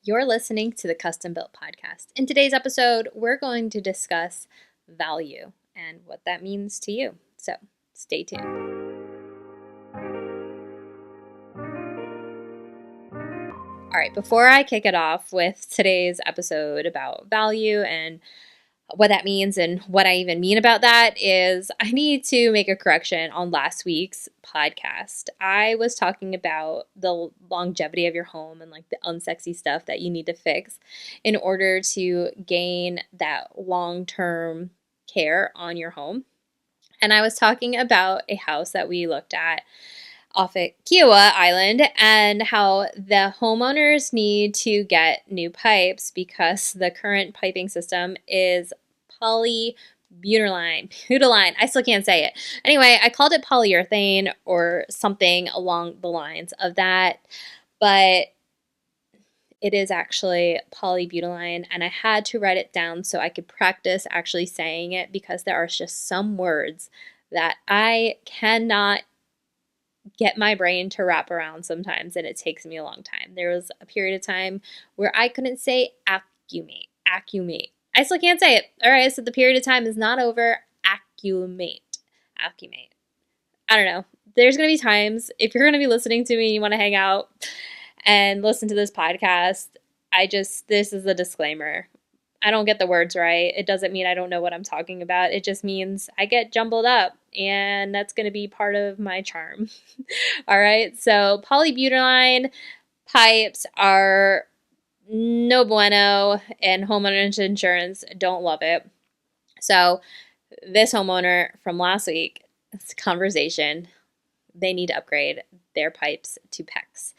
You're listening to the Custom Built Podcast. In today's episode, we're going to discuss value and what that means to you. So stay tuned. All right, before I kick it off with today's episode about value and what that means and what I even mean about that is I need to make a correction on last week's podcast. I was talking about the longevity of your home and like the unsexy stuff that you need to fix in order to gain that long-term care on your home. And I was talking about a house that we looked at off at Kiowa Island and how the homeowners need to get new pipes because the current piping system is butylene. I still can't say it. Anyway, I called it polyurethane or something along the lines of that, but it is actually polybutylene, and I had to write it down so I could practice actually saying it because there are just some words that I cannot get my brain to wrap around sometimes, and it takes me a long time. There was a period of time where I couldn't say accumate. I still can't say it. All right, so the period of time is not over. Accumate. I don't know. There's going to be times, if you're going to be listening to me and you want to hang out and listen to this podcast, this is a disclaimer. I don't get the words right. It doesn't mean I don't know what I'm talking about. It just means I get jumbled up, and that's going to be part of my charm. All right. So polybutylene pipes are no bueno, and homeowners insurance don't love it. So this homeowner from last week's conversation, they need to upgrade their pipes to PEX.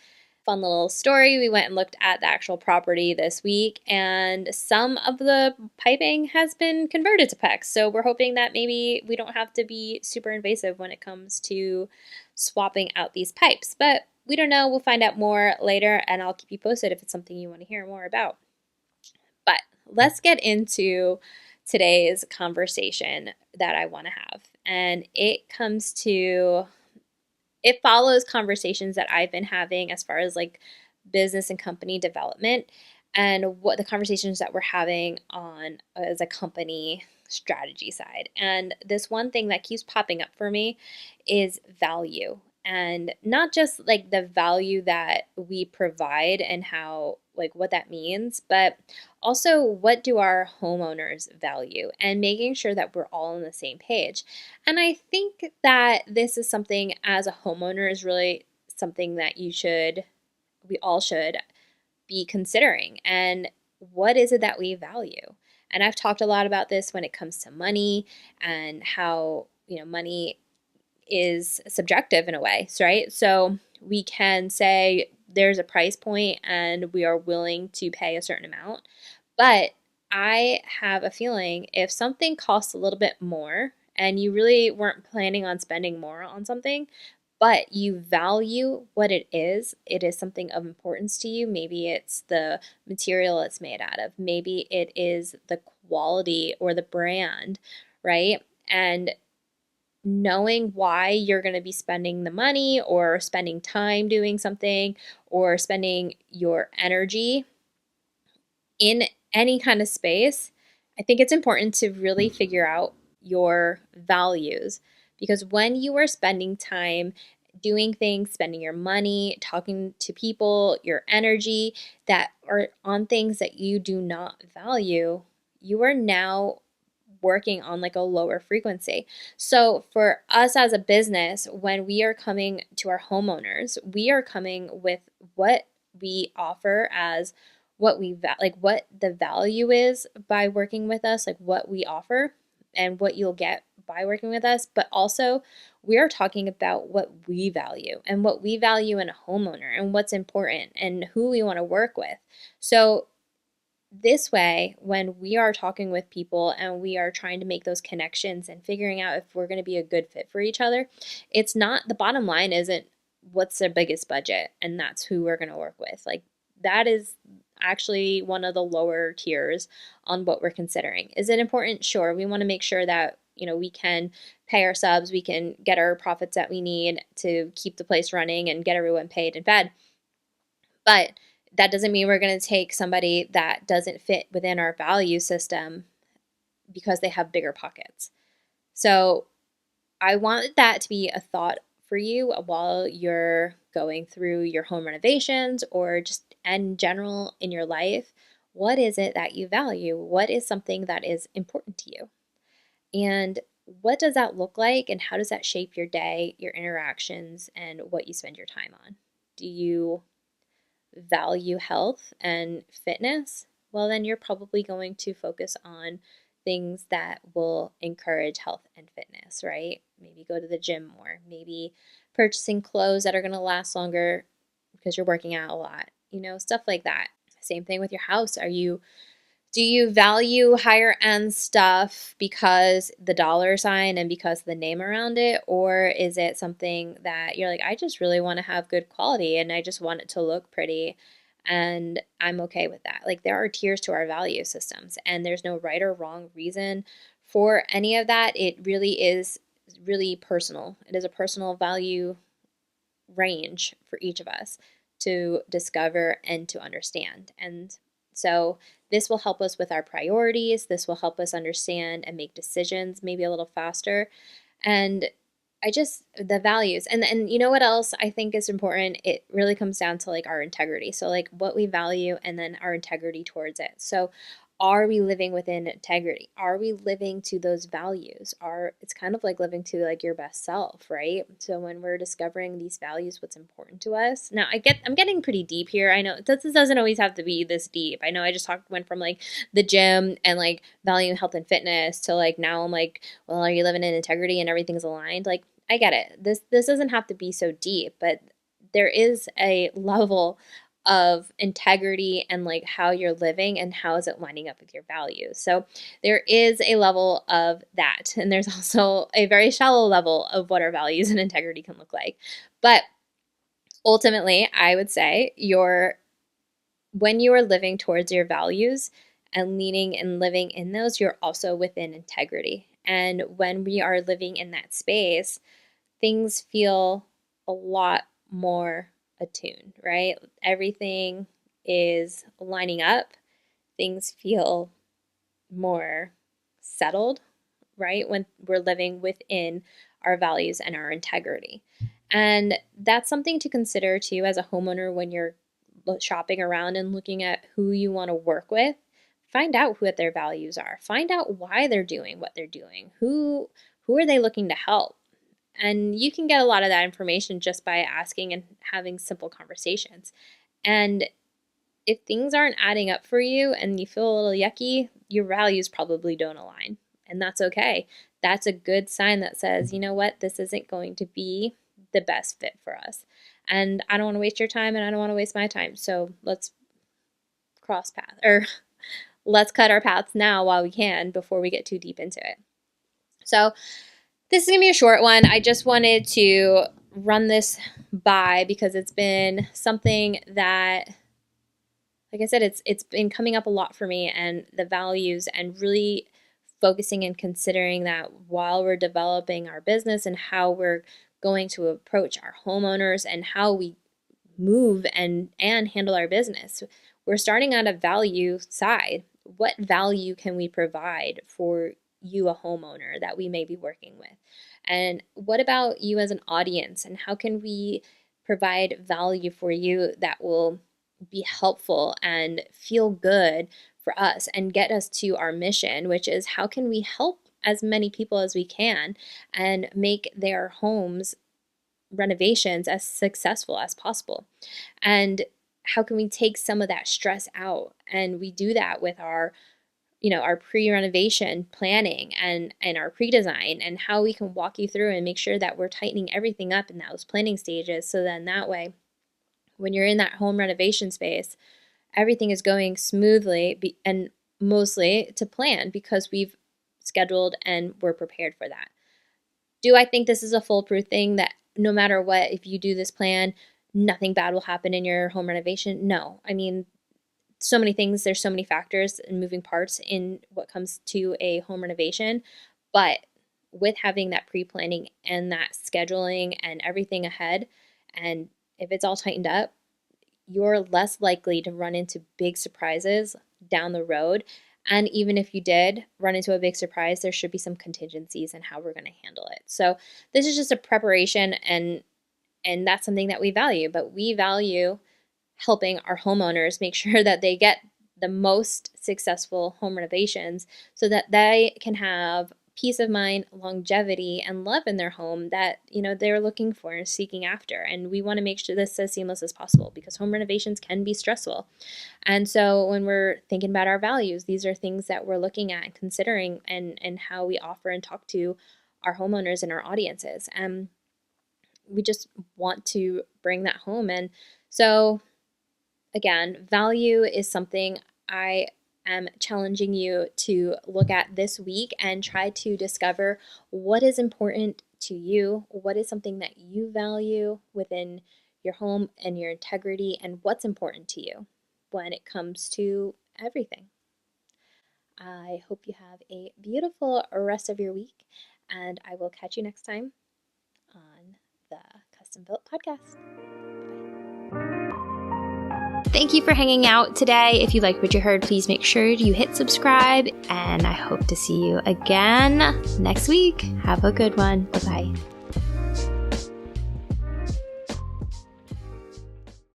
Fun little story. We went and looked at the actual property this week, and some of the piping has been converted to PEX. So we're hoping that maybe we don't have to be super invasive when it comes to swapping out these pipes. But we don't know. We'll find out more later, and I'll keep you posted if it's something you want to hear more about. But let's get into today's conversation that I want to have. And it follows conversations that I've been having as far as like business and company development and what the conversations that we're having on as a company strategy side. And this one thing that keeps popping up for me is value. And not just like the value that we provide and how, like what that means, but also what do our homeowners value and making sure that we're all on the same page. And I think that this is something as a homeowner is really something that we all should be considering. And what is it that we value? And I've talked a lot about this when it comes to money and how, money is subjective in a way, right? So we can say there's a price point and we are willing to pay a certain amount. But I have a feeling if something costs a little bit more and you really weren't planning on spending more on something, but you value what it is something of importance to you. Maybe it's the material it's made out of. Maybe it is the quality or the brand, right? And knowing why you're going to be spending the money or spending time doing something or spending your energy in any kind of space, I think it's important to really figure out your values, because when you are spending time doing things, spending your money, talking to people, your energy that are on things that you do not value, you are now working on like a lower frequency. So for us as a business, when we are coming to our homeowners, we are coming with what we offer as what what the value is by working with us, like what we offer and what you'll get by working with us. But also we are talking about what we value and what we value in a homeowner and what's important and who we want to work with. So this way, when we are talking with people and we are trying to make those connections and figuring out if we're going to be a good fit for each other, it's not, the bottom line isn't what's their biggest budget and that's who we're going to work with. Like that is actually one of the lower tiers on what we're considering. Is it important? Sure. We want to make sure that, we can pay our subs, we can get our profits that we need to keep the place running and get everyone paid and fed. But That doesn't mean we're going to take somebody that doesn't fit within our value system because they have bigger pockets. So I want that to be a thought for you while you're going through your home renovations or just in general in your life. What is it that you value? What is something that is important to you? And what does that look like? And how does that shape your day, your interactions, and what you spend your time on? Do you value health and fitness? Well, then you're probably going to focus on things that will encourage health and fitness, right? Maybe go to the gym more, maybe purchasing clothes that are going to last longer because you're working out a lot, stuff like that. Same thing with your house. Do you value higher end stuff because the dollar sign and because the name around it? Or is it something that you're like, I just really want to have good quality and I just want it to look pretty and I'm okay with that? Like, there are tiers to our value systems and there's no right or wrong reason for any of that. It really is really personal. It is a personal value range for each of us to discover and to understand. And so this will help us with our priorities. This will help us understand and make decisions maybe a little faster. And the values. And you know what else I think is important? It really comes down to like our integrity. So like what we value and then our integrity towards it. So are we living within integrity? Are we living to those values? It's kind of like living to like your best self, right? So when we're discovering these values, what's important to us. Now I'm getting pretty deep here. I know this doesn't always have to be this deep. I know I just went from like the gym and like valuing health and fitness to like now I'm like, well, are you living in integrity and everything's aligned? Like, I get it. This doesn't have to be so deep, but there is a level of integrity and like how you're living and how is it lining up with your values. So there is a level of that. And there's also a very shallow level of what our values and integrity can look like. But ultimately, I would say when you are living towards your values and leaning and living in those, you're also within integrity. And when we are living in that space, things feel a lot more attuned, right? Everything is lining up. Things feel more settled, right? When we're living within our values and our integrity. And that's something to consider too as a homeowner when you're shopping around and looking at who you want to work with. Find out what their values are. Find out why they're doing what they're doing. Who are they looking to help? And you can get a lot of that information just by asking and having simple conversations. And if things aren't adding up for you and you feel a little yucky, your values probably don't align. And that's okay. That's a good sign that says, you know what, this isn't going to be the best fit for us. And I don't want to waste your time and I don't want to waste my time. So let's cross path or let's cut our paths now while we can before we get too deep into it. So this is going to be a short one. I just wanted to run this by because it's been something that, like I said, it's been coming up a lot for me, and the values and really focusing and considering that while we're developing our business and how we're going to approach our homeowners and how we move and handle our business. We're starting on a value side. What value can we provide for you, a homeowner that we may be working with? And what about you as an audience? And how can we provide value for you that will be helpful and feel good for us and get us to our mission, which is how can we help as many people as we can and make their homes renovations as successful as possible? And how can we take some of that stress out? And we do that with our our pre-renovation planning and our pre-design, and how we can walk you through and make sure that we're tightening everything up in those planning stages, so then that way when you're in that home renovation space, everything is going smoothly and mostly to plan because we've scheduled and we're prepared for that. Do I think this is a foolproof thing that no matter what, if you do this plan, nothing bad will happen in your home renovation? No. I mean, so many things, there's so many factors and moving parts in what comes to a home renovation. But with having that pre-planning and that scheduling and everything ahead, and if it's all tightened up, you're less likely to run into big surprises down the road. And even if you did run into a big surprise, there should be some contingencies in how we're going to handle it. So this is just a preparation, and that's something that we value. But we value helping our homeowners make sure that they get the most successful home renovations so that they can have peace of mind, longevity, and love in their home that, they're looking for and seeking after. And we want to make sure this is as seamless as possible, because home renovations can be stressful. And so when we're thinking about our values, these are things that we're looking at and considering, and how we offer and talk to our homeowners and our audiences. And we just want to bring that home. And so again, value is something I am challenging you to look at this week and try to discover what is important to you, what is something that you value within your home and your integrity, and what's important to you when it comes to everything. I hope you have a beautiful rest of your week, and I will catch you next time on the Custom Built Podcast. Thank you for hanging out today. If you liked what you heard, please make sure you hit subscribe, and I hope to see you again next week. Have a good one. Bye-bye.